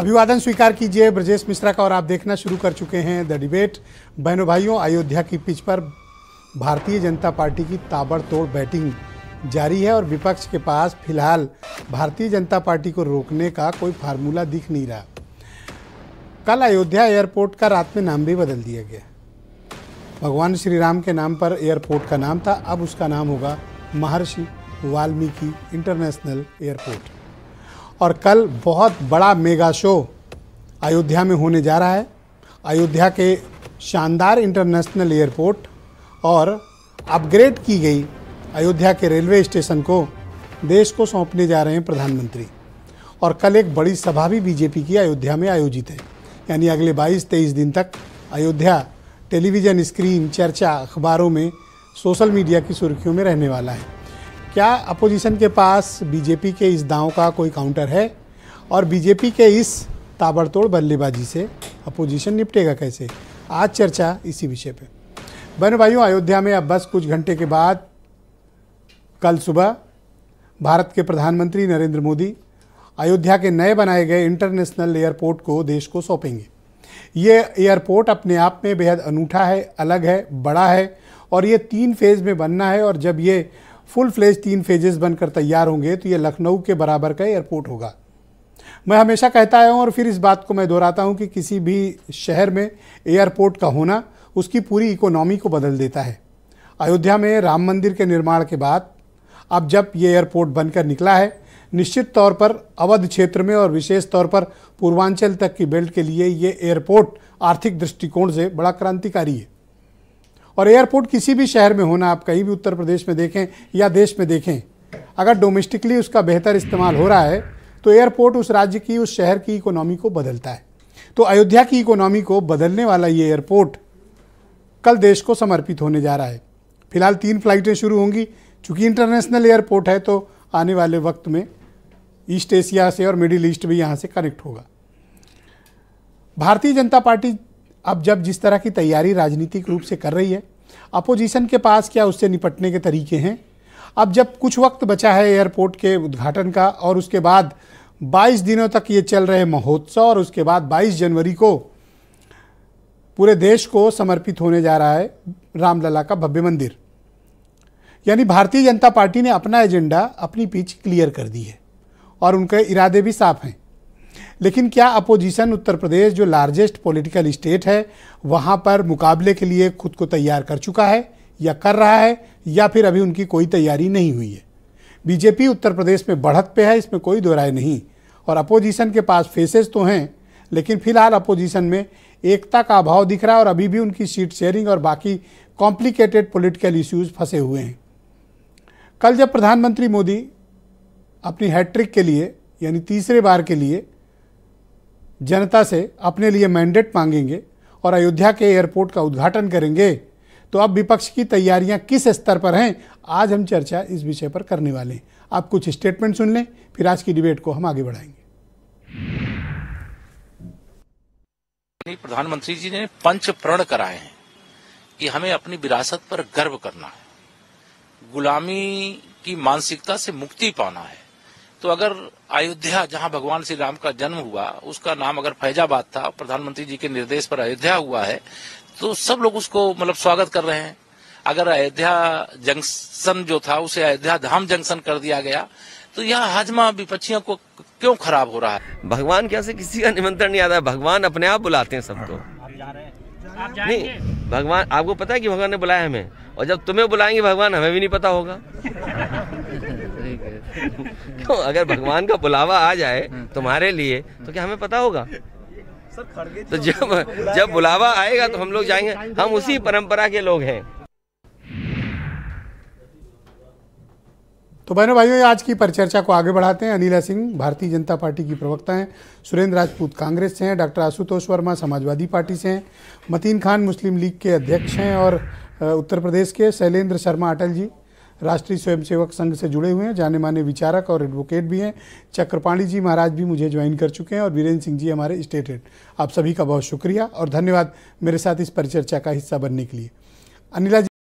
अभिवादन स्वीकार कीजिए ब्रजेश मिश्रा का और आप देखना शुरू कर चुके हैं द डिबेट। बहनों भाइयों, अयोध्या की पिच पर भारतीय जनता पार्टी की ताबड़तोड़ बैटिंग जारी है और विपक्ष के पास फिलहाल भारतीय जनता पार्टी को रोकने का कोई फार्मूला दिख नहीं रहा। कल अयोध्या एयरपोर्ट का रात में नाम भी बदल दिया गया। भगवान श्री राम के नाम पर एयरपोर्ट का नाम था, अब उसका नाम होगा महर्षि वाल्मीकि इंटरनेशनल एयरपोर्ट। और कल बहुत बड़ा मेगा शो अयोध्या में होने जा रहा है। अयोध्या के शानदार इंटरनेशनल एयरपोर्ट और अपग्रेड की गई अयोध्या के रेलवे स्टेशन को देश को सौंपने जा रहे हैं प्रधानमंत्री। और कल एक बड़ी सभा भी बीजेपी की अयोध्या में आयोजित है, यानी अगले 22-23 दिन तक अयोध्या टेलीविज़न स्क्रीन, चर्चा, अखबारों में, सोशल मीडिया की सुर्खियों में रहने वाला है। क्या अपोजिशन के पास बीजेपी के इस दांव का कोई काउंटर है? और बीजेपी के इस ताबड़तोड़ बल्लेबाजी से अपोजिशन निपटेगा कैसे? आज चर्चा इसी विषय पे। बहनों भाइयों, अयोध्या में अब बस कुछ घंटे के बाद कल सुबह भारत के प्रधानमंत्री नरेंद्र मोदी अयोध्या के नए बनाए गए इंटरनेशनल एयरपोर्ट को देश को सौंपेंगे। ये एयरपोर्ट अपने आप में बेहद अनूठा है, अलग है, बड़ा है और ये 3 फेज़ में बनना है। और जब ये फुल फ्लेज 3 फेजेस बनकर तैयार होंगे तो ये लखनऊ के बराबर का एयरपोर्ट होगा। मैं हमेशा कहता आया हूँ और फिर इस बात को मैं दोहराता हूँ कि किसी भी शहर में एयरपोर्ट का होना उसकी पूरी इकोनॉमी को बदल देता है। अयोध्या में राम मंदिर के निर्माण के बाद अब जब ये एयरपोर्ट बनकर निकला है, निश्चित तौर पर अवध क्षेत्र में और विशेष तौर पर पूर्वांचल तक की बेल्ट के लिए ये एयरपोर्ट आर्थिक दृष्टिकोण से बड़ा क्रांतिकारी है। और एयरपोर्ट किसी भी शहर में होना, आप कहीं भी उत्तर प्रदेश में देखें या देश में देखें, अगर डोमेस्टिकली उसका बेहतर इस्तेमाल हो रहा है तो एयरपोर्ट उस राज्य की, उस शहर की इकोनॉमी को बदलता है। तो अयोध्या की इकोनॉमी को बदलने वाला ये एयरपोर्ट कल देश को समर्पित होने जा रहा है। फिलहाल 3 फ्लाइटें शुरू होंगी। चूँकि इंटरनेशनल एयरपोर्ट है तो आने वाले वक्त में ईस्ट एशिया से और मिडिल ईस्ट भी यहाँ से कनेक्ट होगा। भारतीय जनता पार्टी अब जब जिस तरह की तैयारी राजनीतिक रूप से कर रही है, अपोजिशन के पास क्या उससे निपटने के तरीके हैं? अब जब कुछ वक्त बचा है एयरपोर्ट के उद्घाटन का और उसके बाद 22 दिनों तक ये चल रहे महोत्सव और उसके बाद 22 जनवरी को पूरे देश को समर्पित होने जा रहा है रामलला का भव्य मंदिर। यानी भारतीय जनता पार्टी ने अपना एजेंडा, अपनी पिच क्लियर कर दी है और उनके इरादे भी साफ हैं। लेकिन क्या अपोजिशन उत्तर प्रदेश जो लार्जेस्ट पॉलिटिकल स्टेट है वहाँ पर मुकाबले के लिए खुद को तैयार कर चुका है या कर रहा है, या फिर अभी उनकी कोई तैयारी नहीं हुई है? बीजेपी उत्तर प्रदेश में बढ़त पे है, इसमें कोई दो राय नहीं। और अपोजिशन के पास फेसेस तो हैं, लेकिन फिलहाल अपोजिशन में एकता का अभाव दिख रहा है और अभी भी उनकी सीट शेयरिंग और बाकी कॉम्प्लिकेटेड पॉलिटिकल इश्यूज फंसे हुए हैं। कल जब प्रधानमंत्री मोदी अपनी हैट्रिक के लिए, यानी तीसरे बार के लिए जनता से अपने लिए मैंडेट मांगेंगे और अयोध्या के एयरपोर्ट का उद्घाटन करेंगे, तो अब विपक्ष की तैयारियां किस स्तर पर हैं, आज हम चर्चा इस विषय पर करने वाले हैं। आप कुछ स्टेटमेंट सुन लें, फिर आज की डिबेट को हम आगे बढ़ाएंगे। प्रधानमंत्री जी ने पंच प्रण कराए हैं कि हमें अपनी विरासत पर गर्व करना है, गुलामी की मानसिकता से मुक्ति पाना है। तो अगर अयोध्या, जहां भगवान श्री राम का जन्म हुआ, उसका नाम अगर फैजाबाद था, प्रधानमंत्री जी के निर्देश पर अयोध्या हुआ है, तो सब लोग उसको स्वागत कर रहे हैं। अगर अयोध्या जंक्शन जो था उसे अयोध्या धाम जंक्शन कर दिया गया, तो यह हाजमा विपक्षियों को क्यों खराब हो रहा है? भगवान क्या से किसी का निमंत्रण नहीं आता है, भगवान अपने आप बुलाते हैं सबको। नहीं, भगवान, आपको पता है कि भगवान ने बुलाया हमें, और जब तुम्हें बुलाएंगे भगवान, हमें भी नहीं पता होगा। क्यों? अगर भगवान का बुलावा आ जाए तुम्हारे लिए तो क्या हमें पता होगा? तो जब बुलावा आएगा तो हम लोग जाएंगे। हम उसी परंपरा के लोग हैं। तो बहनों भाइयों, आज की परिचर्चा को आगे बढ़ाते हैं। अनिला सिंह भारतीय जनता पार्टी की प्रवक्ता हैं, सुरेंद्र राजपूत कांग्रेस से हैं, डॉक्टर आशुतोष वर्मा समाजवादी पार्टी से हैं, मतीन खान मुस्लिम लीग के अध्यक्ष हैं और उत्तर प्रदेश के शैलेंद्र शर्मा अटल जी राष्ट्रीय स्वयंसेवक संघ से जुड़े हुए हैं, जाने माने विचारक और एडवोकेट भी हैं। चक्रपाणी जी महाराज भी मुझे ज्वाइन कर चुके हैं और वीरेंद्र सिंह जी हमारे स्टेट हेड। आप सभी का बहुत शुक्रिया और धन्यवाद मेरे साथ इस परिचर्चा का हिस्सा बनने के लिए। अनिला जी,